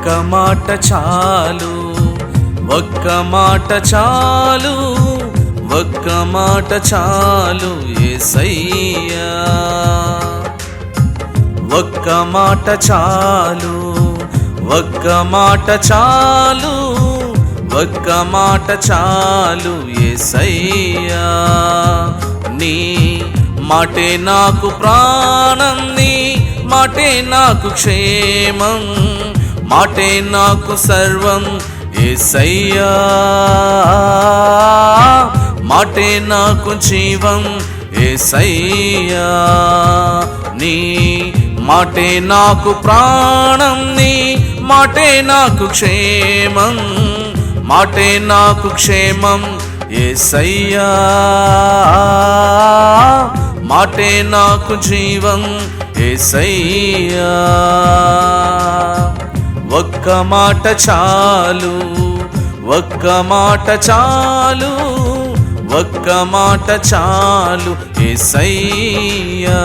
ఒక్క మాట చాలు, ఒక్క మాట చాలు, ఒక్క మాట చాలు యేసయ్యా. ఒక్క మాట చాలు, ఒక్క మాట చాలు, ఒక్క మాట చాలు యేసయ్యా. నీ మాటే నాకు ప్రాణం, నీ మాటే నాకు క్షేమం, మాటే నాకు సర్వం యేసయ్యా. మాటే నాకు జీవం యేసయ్యా. నీ మాటే నాకు ప్రాణం, నీ మాటే నాకు క్షేమం, మాటే నాకు క్షేమం యేసయ్యా. మాటే నాకు జీవం యేసయ్యా. ఒక్క మాట చాలు, ఒక్క మాట చాలు, ఒక్క మాట చాలు యేసయ్యా.